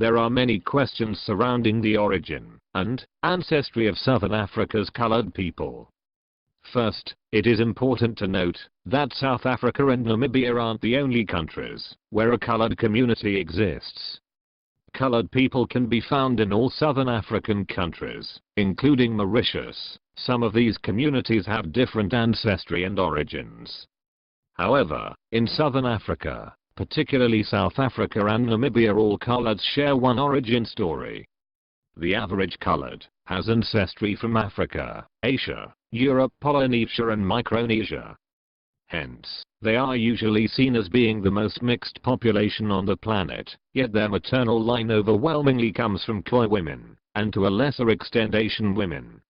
there are many questions surrounding the origin and ancestry of Southern Africa's colored people. First, it is important to note that South Africa and Namibia aren't the only countries where a colored community exists. Colored people can be found in all Southern African countries, including Mauritius. Some of these communities have different ancestry and origins. However, in Southern Africa, particularly South Africa and Namibia, all coloreds share one origin story. The average colored has ancestry from Africa, Asia, Europe, Polynesia and Micronesia. Hence, they are usually seen as being the most mixed population on the planet, yet their maternal line overwhelmingly comes from Khoi women, and to a lesser extent Asian women.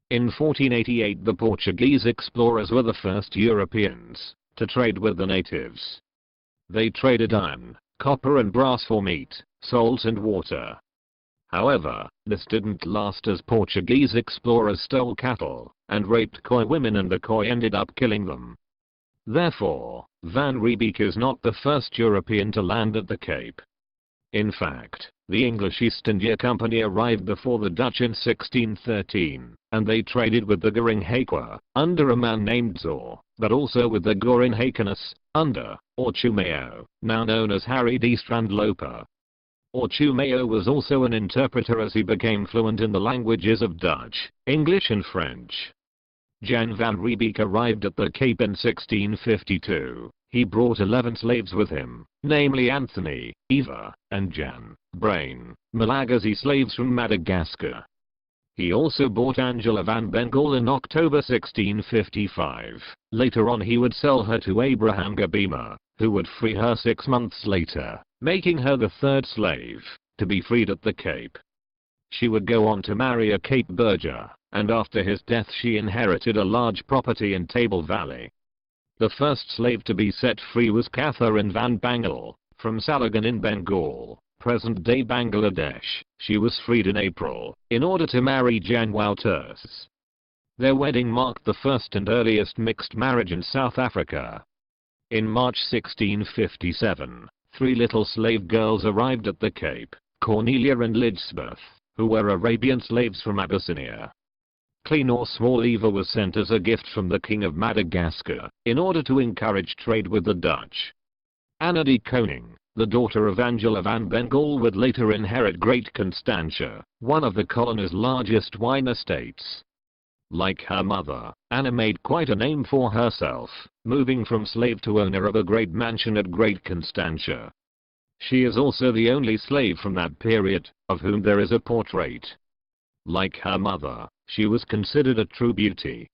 In 1488 the Portuguese explorers were the first Europeans to trade with the natives. They traded iron, copper and brass for meat, salt and water. However, this didn't last as Portuguese explorers stole cattle and raped Khoi women, and the Khoi ended up killing them. Therefore, Van Riebeeck is not the first European to land at the Cape. In fact, the English East India Company arrived before the Dutch in 1613, and they traded with the Goringhaekwa under a man named Zor, but also with the Goringhaekanus under Orchumeo, now known as Harry D. Strandloper. Orchumeo was also an interpreter as he became fluent in the languages of Dutch, English and French. Jan van Riebeeck arrived at the Cape in 1652. He brought 11 slaves with him, namely Anthony, Eva, and Jan, Brain, Malagasy slaves from Madagascar. He also bought Angela van Bengal in October 1655. Later on he would sell her to Abraham Gabima, who would free her 6 months later, making her the third slave to be freed at the Cape. She would go on to marry a Cape Burgher, and after his death she inherited a large property in Table Valley. The first slave to be set free was Catherine van Bangal, from Salagan in Bengal, present-day Bangladesh. She was freed in April, in order to marry Jan Wouters. Their wedding marked the first and earliest mixed marriage in South Africa. In March 1657, 3 little slave girls arrived at the Cape, Cornelia and Elizabeth, who were Arabian slaves from Abyssinia. Clean or small Eva was sent as a gift from the King of Madagascar, in order to encourage trade with the Dutch. Anna de Koning, the daughter of Angela van Bengal, would later inherit Great Constantia, one of the colony's largest wine estates. Like her mother, Anna made quite a name for herself, moving from slave to owner of a great mansion at Great Constantia. She is also the only slave from that period, of whom there is a portrait. Like her mother, she was considered a true beauty.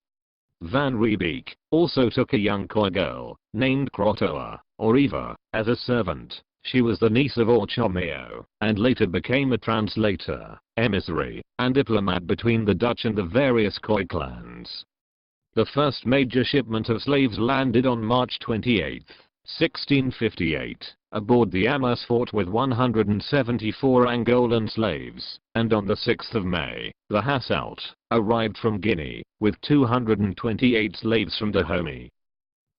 Van Riebeeck also took a young Khoi girl, named Krotoa, or Eva, as a servant. She was the niece of Orchumeo, and later became a translator, emissary, and diplomat between the Dutch and the various Khoi clans. The first major shipment of slaves landed on March 28, 1658, aboard the Amersfoort with 174 Angolan slaves, and on the 6th of May, the Hasselt arrived from Guinea, with 228 slaves from Dahomey.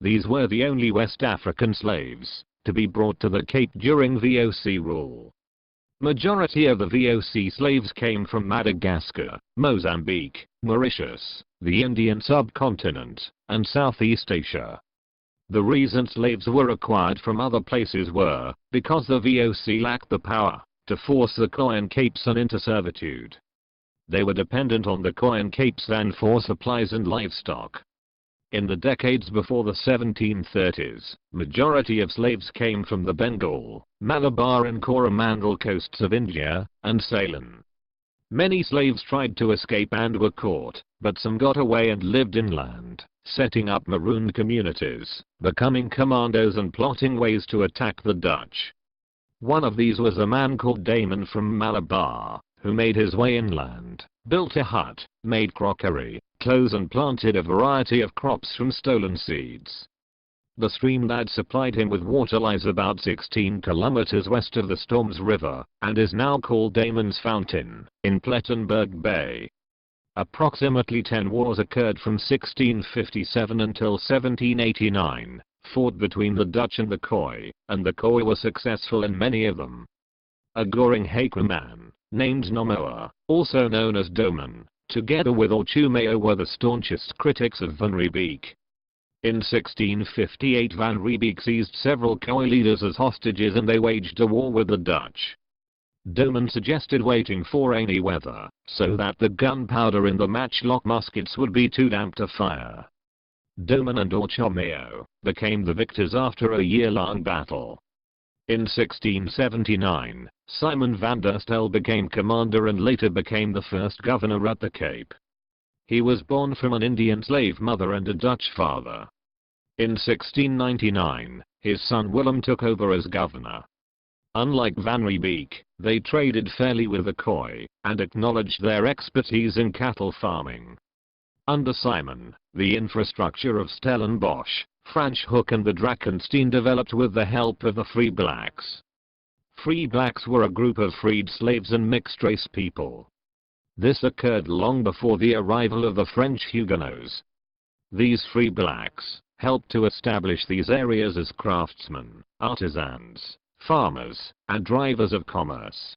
These were the only West African slaves to be brought to the Cape during VOC rule. Majority of the VOC slaves came from Madagascar, Mozambique, Mauritius, the Indian subcontinent, and Southeast Asia. The reason slaves were acquired from other places were because the VOC lacked the power to force the Khoi and Capesan into servitude. They were dependent on the Khoi and Capesan for supplies and livestock. In the decades before the 1730s, majority of slaves came from the Bengal, Malabar and Coromandel coasts of India, and Ceylon. Many slaves tried to escape and were caught, but some got away and lived inland, setting up marooned communities, becoming commandos and plotting ways to attack the Dutch. One of these was a man called Damon from Malabar, who made his way inland, built a hut, made crockery, clothes and planted a variety of crops from stolen seeds. The stream that supplied him with water lies about 16 kilometers west of the Storms River, and is now called Damon's Fountain, in Plettenberg Bay. Approximately 10 wars occurred from 1657 until 1789, fought between the Dutch and the Khoi were successful in many of them. Goring Hakra man, named Nomoa, also known as Doman, together with Orchumeo were the staunchest critics of Van Riebeeck. In 1658 Van Riebeeck seized several Khoi leaders as hostages and they waged a war with the Dutch. Doman suggested waiting for rainy weather, so that the gunpowder in the matchlock muskets would be too damp to fire. Doman and Orchumeo became the victors after a year-long battle. In 1679, Simon van der Stel became commander and later became the first governor at the Cape. He was born from an Indian slave mother and a Dutch father. In 1699, his son Willem took over as governor. Unlike Van Riebeeck, they traded fairly with the Khoi, and acknowledged their expertise in cattle farming. Under Simon, the infrastructure of Stellenbosch, Franschhoek and the Drakenstein developed with the help of the Free Blacks. Free Blacks were a group of freed slaves and mixed-race people. This occurred long before the arrival of the French Huguenots. These Free Blacks helped to establish these areas as craftsmen, artisans, farmers, and drivers of commerce.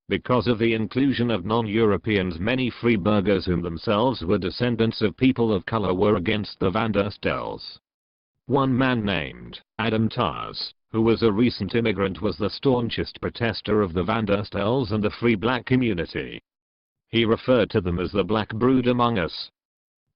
Because of the inclusion of non-Europeans, many free burghers whom themselves were descendants of people of color were against the Van der Stels. One man named Adam Tars, who was a recent immigrant, was the staunchest protester of the Van der Stels and the free black community. He referred to them as the black brood among us.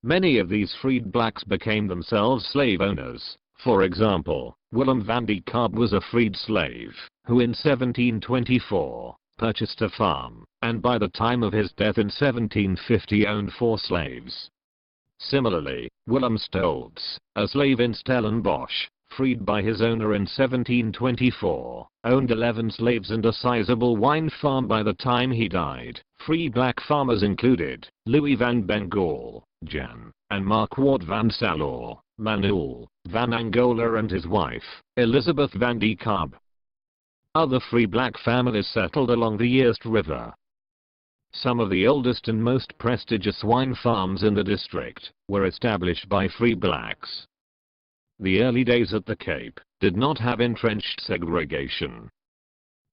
Many of these freed blacks became themselves slave owners. For example, Willem van die Kaap was a freed slave, who in 1724, purchased a farm, and by the time of his death in 1750 owned 4 slaves. Similarly, Willem Stolz, a slave in Stellenbosch, freed by his owner in 1724, owned 11 slaves and a sizable wine farm by the time he died. Free black farmers included Louis van Bengal, Jan, and Marquard van Salor, Manuel van Angola and his wife, Elizabeth van die Kaap. Other free black families settled along the Eerste River. Some of the oldest and most prestigious wine farms in the district were established by free blacks. The early days at the Cape did not have entrenched segregation.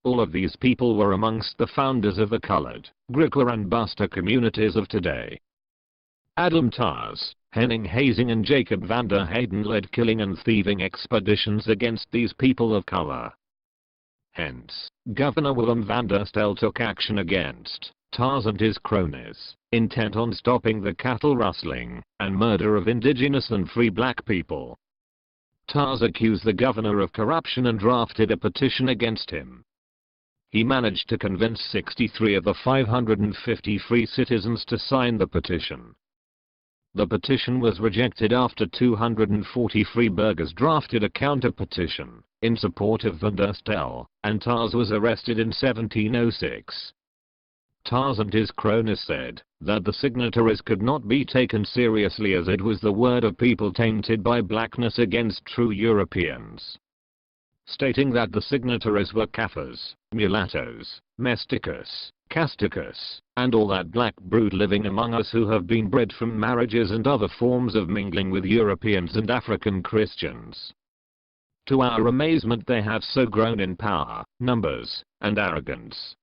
All of these people were amongst the founders of the colored, Griquas and Buster communities of today. Adam Tars, Henning Hazing and Jacob van der Hayden led killing and thieving expeditions against these people of color. Hence, Governor Willem van der Stel took action against Tars and his cronies, intent on stopping the cattle rustling and murder of indigenous and free black people. Tars accused the governor of corruption and drafted a petition against him. He managed to convince 63 of the 550 free citizens to sign the petition. The petition was rejected after 240 free burghers drafted a counter-petition in support of van der Stel, and Tars was arrested in 1706. Tars and his cronies said that the signatories could not be taken seriously as it was the word of people tainted by blackness against true Europeans, stating that the signatories were Kaffirs, mulattoes, mesticus, casticus, and all that black brood living among us who have been bred from marriages and other forms of mingling with Europeans and African Christians. To our amazement, they have so grown in power, numbers, and arrogance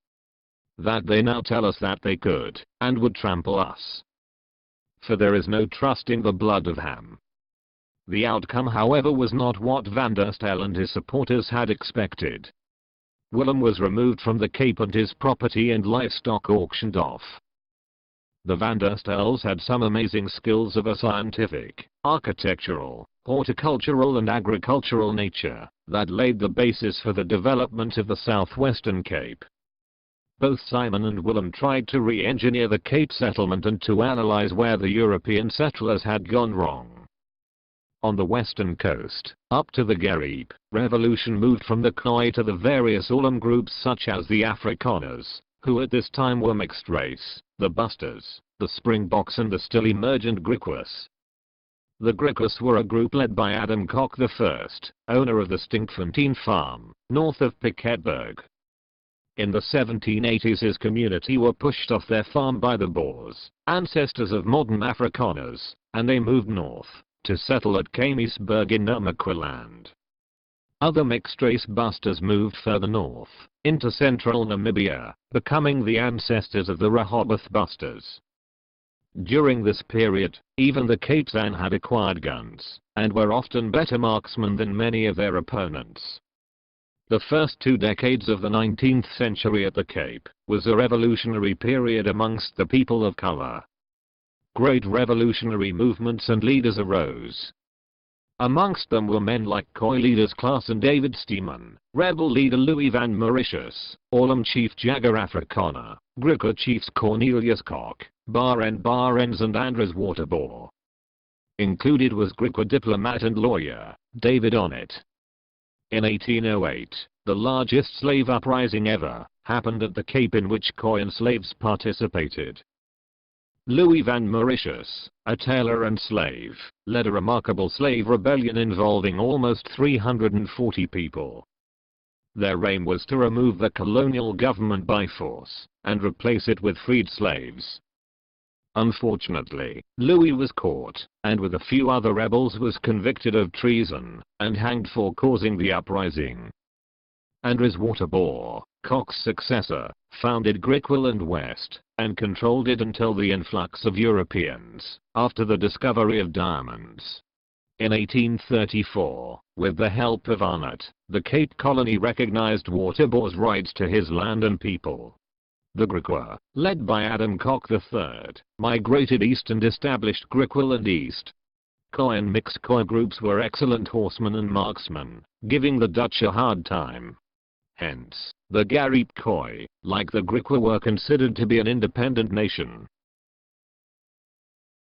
that they now tell us that they could and would trample us. For there is no trusting the blood of Ham. The outcome, however, was not what van der Stel and his supporters had expected. Willem was removed from the Cape and his property and livestock auctioned off. The van der Stels had some amazing skills of a scientific, architectural, horticultural and agricultural nature that laid the basis for the development of the southwestern Cape. Both Simon and Willem tried to re-engineer the Cape settlement and to analyze where the European settlers had gone wrong. On the western coast, up to the Gariep, revolution moved from the Khoi to the various Ulam groups such as the Afrikaners, who at this time were mixed race, the Busters, the Springboks and the still emergent Griquas. The Griquas were a group led by Adam Kok I, owner of the Stinkfontein farm, north of Piketberg. In the 1780s his community were pushed off their farm by the Boers, ancestors of modern Afrikaners, and they moved north to settle at Kamiesberg in Namaqualand. Other mixed-race busters moved further north, into central Namibia, becoming the ancestors of the Rehoboth busters. During this period, even the Kapezan had acquired guns, and were often better marksmen than many of their opponents. The first 2 decades of the 19th century at the Cape was a revolutionary period amongst the people of color. Great revolutionary movements and leaders arose. Amongst them were men like Khoi leaders Klaas and David Steeman, rebel leader Louis van Mauritius, Olam chief Jager Afrikaner, Griqua chiefs Cornelius Koch, Barend Barends and Andries Waterboer. Included was Griqua diplomat and lawyer, David Onnet. In 1808, the largest slave uprising ever happened at the Cape in which Khoi and slaves participated. Louis van Mauritius, a tailor and slave, led a remarkable slave rebellion involving almost 340 people. Their aim was to remove the colonial government by force, and replace it with freed slaves. Unfortunately, Louis was caught, and with a few other rebels was convicted of treason, and hanged for causing the uprising. Andries Waterboer, Koch's successor, founded Griqualand West, and controlled it until the influx of Europeans, after the discovery of diamonds. In 1834, with the help of Arnott, the Cape Colony recognized Waterboer's rights to his land and people. The Griqua, led by Adam Koch III, migrated east and established Griqualand East. Khoi and mixed Khoi groups were excellent horsemen and marksmen, giving the Dutch a hard time. Hence, the Gariep Khoi, like the Griqua, were considered to be an independent nation.